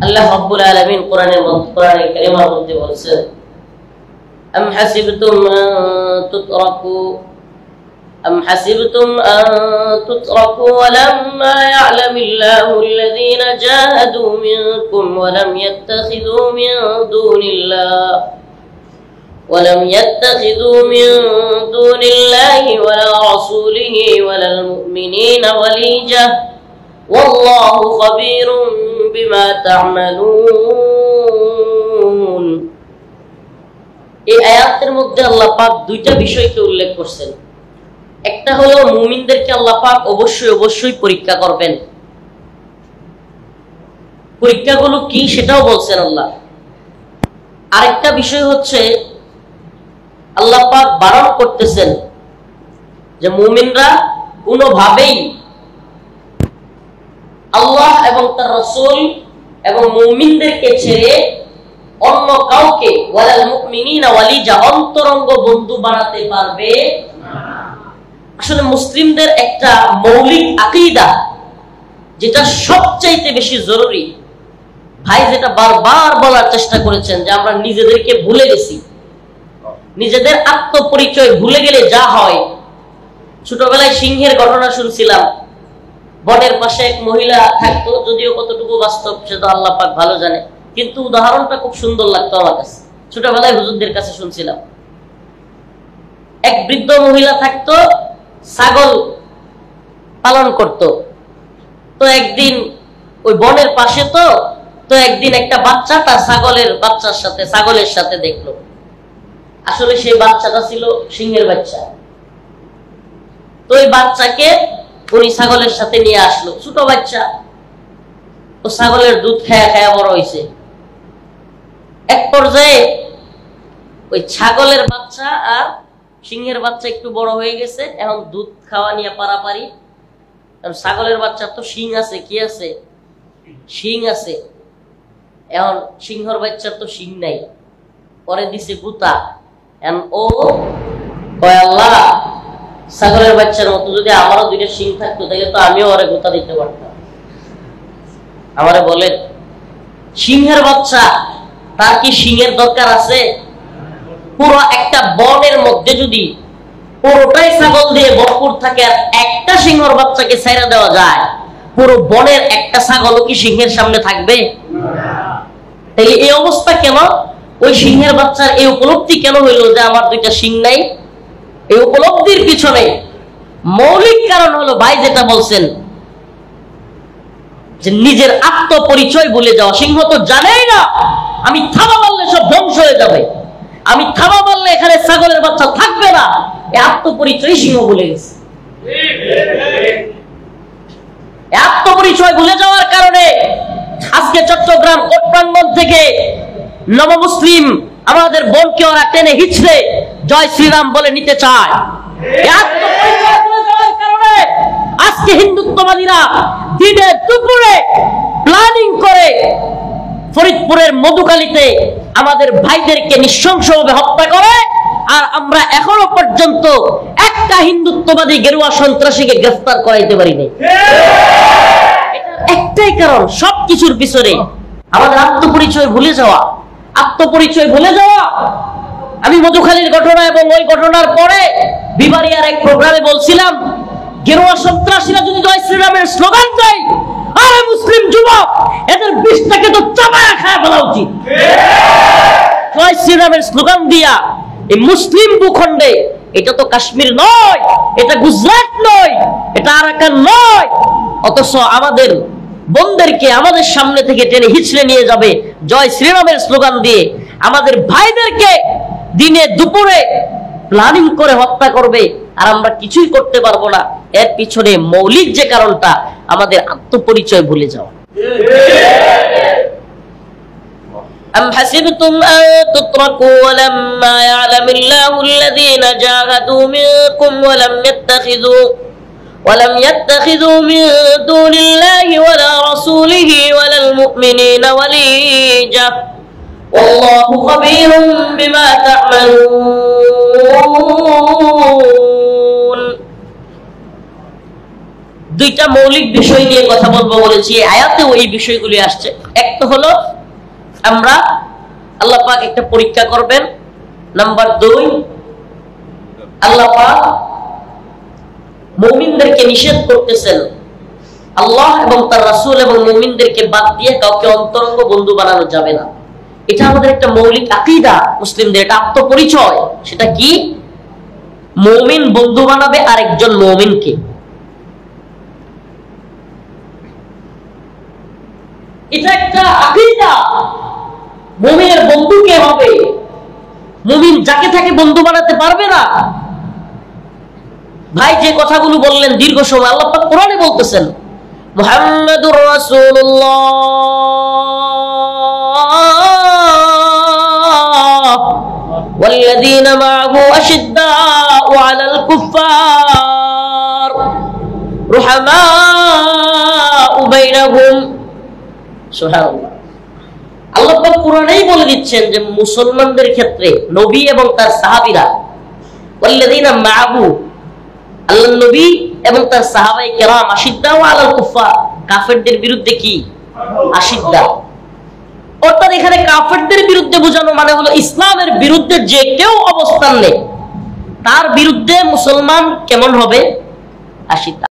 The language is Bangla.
আল্লাহ রাব্বুল আলামিন কোরআনে কারীমের মধ্যে বলেছেন, أم حسبتم أن تتركوا ولما يعلم الله الذين جاهدوا منكم ولم يتخذوا من دون الله ولا رسوله ولا المؤمنين وليجة والله خبير بما تعملون। এই আয়াতের মধ্যে আল্লাহ পাক দুইটা বিষয়কে উল্লেখ করছেন। একটা হলো মুমিনদেরকে আল্লাহ পাক অবশ্যই পরীক্ষা করবেন। পরীক্ষাগুলো কি সেটাও বলছেন আল্লাহ। আরেকটা বিষয় হচ্ছে আল্লাহ পাক বারণ করতেছেন যে মুমিনরা কোনোভাবেই আল্লাহ এবং তার রাসূল এবং মুমিনদেরকে ছেড়ে অন্য কাউকে ওয়ালাল মুমিনিনা ওয়ালিজা অন্তরঙ্গ বন্ধু বানাতে পারবে না। আসলে মুসলিমদের একটা মৌলিক আকীদা যেটা সবচাইতে বেশি জরুরি, ভাই যেটা বারবার বলার চেষ্টা করেছেন যে আমরা নিজেদেরকে ভুলে গেছি। নিজেদের আত্মপরিচয় ভুলে গেলে যা হয়, ছোটবেলায় সিংহের ঘটনা শুনছিলাম। বনের পাশে এক মহিলা থাকতো, যদিও কতটুকু বাস্তব সেটা আল্লাহ পাক ভালো জানে, কিন্তু উদাহরণটা খুব সুন্দর লাগতো আমার কাছে। ছোটবেলায় হুজুরদের কাছে শুনছিলাম, এক বৃদ্ধ মহিলা থাকতো, ছাগল পালন করত। তো একদিন ওই বনের পাশে তো একদিন একটা বাচ্চা তার ছাগলের সাথে দেখলো। আসলে সেই বাচ্চাটা ছিল সিংহের বাচ্চা। তো ওই বাচ্চাকে উনি ছাগলের সাথে নিয়ে আসলো, ছোট বাচ্চা। ও ছাগলের দুধ খায়া বড় হয়েছে। এক পর্যায়ে ওই ছাগলের বাচ্চা আর সিংহের বাচ্চা একটু বড় হয়ে গেছে, এখন দুধ খাওয়া নিয়ে পারাপারি। ছাগলের বাচ্চার তো শিং আছে, কি আছে? শিং আছে। এখন সিংহর বাচ্চার তো শিং নাই, পরে দিছে গুতা। ও কয়, আল্লাহ, ছাগলের বাচ্চার মতো যদি আমারও দুইটা শিং থাকতো তাহলে তো আমিও ওরে গুতা দিতে পারতাম। আমারে বলেন, সিংহের বাচ্চা, তার কি শিংয়ের দরকার আছে? পুরো একটা বনের মধ্যে যদি পুরোটাই ছাগল দিয়ে ভরপুর থাকে আর একটা সিংহের বাচ্চাকে ছাইড়া দেওয়া যায়, পুরো বনের একটা ছাগলও কি সিংহের সামনে থাকবে? তাহলে এই অবস্থা কেন? ওই সিংহের বাচ্চার এই উপলব্ধি কেন হইল যে আমার দুইটা সিং নাই? এই উপলব্ধির পিছনে মৌলিক কারণ হলো, ভাই যেটা বলছেন যে নিজের আত্মপরিচয় ভুলে যাওয়া। সিংহ তো জানেই না আমি থাবা মারলে সব ধ্বংস হয়ে যাবে, আমি থাবা মারলে এখানে ছাগলের বাচ্চা থাকবে না। এই আত্মপরিচয় সিংহ ভুলে গেছে। আত্মপরিচয় ভুলে যাওয়ার কারণে আজকে চট্টগ্রাম কোর্ট প্রাঙ্গণ থেকে নবমুসলিম আমাদের বোনকে ওরা টেনে হিচড়ে জয় শ্রীরাম বলে নিতে চায়। আত্মপরিচয় ভুলে যাওয়ার কারণে আজকে হিন্দুত্ববাদীরা দিনে দুপুরে প্ল্যানিং করে ফরিদপুরের মধুকালীতে আমাদের ভাইদেরকে নৃশংসভাবে হত্যা করে, আর আমরা এখনো পর্যন্ত একটা হিন্দুত্ববাদী গেরুয়া সন্ত্রাসীকে গ্রেফতার করাইতে পারি নাই। একটাই কারণ, সবকিছুর পিছনে আমাদের আত্মপরিচয় ভুলে যাওয়া। আত্মপরিচয় ভুলে যাওয়া। আমি মধুখালীর ঘটনা এবং ওই ঘটনার পরে বিবারিয়ার এক প্রোগ্রামে বলছিলাম, গেরুয়া সন্ত্রাসীরা যদি জয় শ্রীরামের স্লোগান দেয়, আরে মুসলিম যুবক, এদের বিষটাকে তো চাবায়া খায় ফেলা উচিত। জয় শ্রীরামের স্লোগান দিয়া এই মুসলিম ভূখণ্ডে, এটা তো কাশ্মীর নয়, এটা গুজরাট নয়, এটা আরাকান নয়, অথচ আমাদের বোনদেরকে আমাদের সামনে থেকে টেনে হিচড়ে নিয়ে যাবে জয় শ্রীরামের স্লোগান দিয়ে। আমাদের ভাইদেরকে দিনে দুপুরে প্ল্যানিং করে হত্যা করবে, আর আমরা কিছুই করতে পারবো না। এর পিছনে মৌলিক যে কারণটা, আমাদের আত্মপরিচয় ভুলে যাওয়া। أم حسبتم أن تتركوا ولما يعلم الله الذين جاهدوا منكم ولم يتخذوا من دون الله ولا رسوله ولا المؤمنين وليجة والله خبير بما تعملون। দুইটা মৌলিক বিষয় নিয়ে কথা বলবো বলেছি, আয়াতেও এই বিষয়গুলি আসছে। একটা হলো আমরা আল্লাহ পাক একটা পরীক্ষা করবেন। নাম্বার 2, আল্লাহ পাক মুমিনদেরকে নিষেধ করতেছেন আল্লাহ এবং তার রাসূল এবং মুমিনদেরকে বাদ দিয়ে কাউকে অন্তরঙ্গ বন্ধু বানানো যাবে না। এটা আমাদের একটা মৌলিক আকীদা, মুসলিমদের এটা আত্মপরিচয়। সেটা কি? মুমিন বন্ধু বানাবে আরেকজন মুমিনকে। এটা একটা আকীদা। মুমিনের বন্ধু কে হবে? মুমিন যাকে তাকে বন্ধু বানাতে পারবে না। ভাই যে কথাগুলো বললেন দীর্ঘ সময়, আল্লাহ পাক কোরআনে বলতেছেন মুহাম্মাদুর রাসূলুল্লাহ ওয়াল্লাযীনা মা'আহু আশিদ্দাউ 'আলাল কুফফার রুহামাউ বাইনাহুম। সুবহানাল্লাহ। আল্লাহ পাক কোরআনেই বলে দিচ্ছেন যে মুসলমানদের ক্ষেত্রে নবী এবং তার সাহাবীরা, ওয়াল্লাযীনা মা'আহু, আল্লাহর নবী এবং তার সাহাবায়ে কেরাম আশিদ্দাউ আলাল কুফফার, কাফেরদের বিরুদ্ধে কি? আশিদ্দা। অর্থাৎ এখানে কাফেরদের বিরুদ্ধে বোঝানো মানে হলো ইসলামের বিরুদ্ধে যে কেউ অবস্থান নেয় তার বিরুদ্ধে মুসলমান কেমন হবে? আশিদ্দা।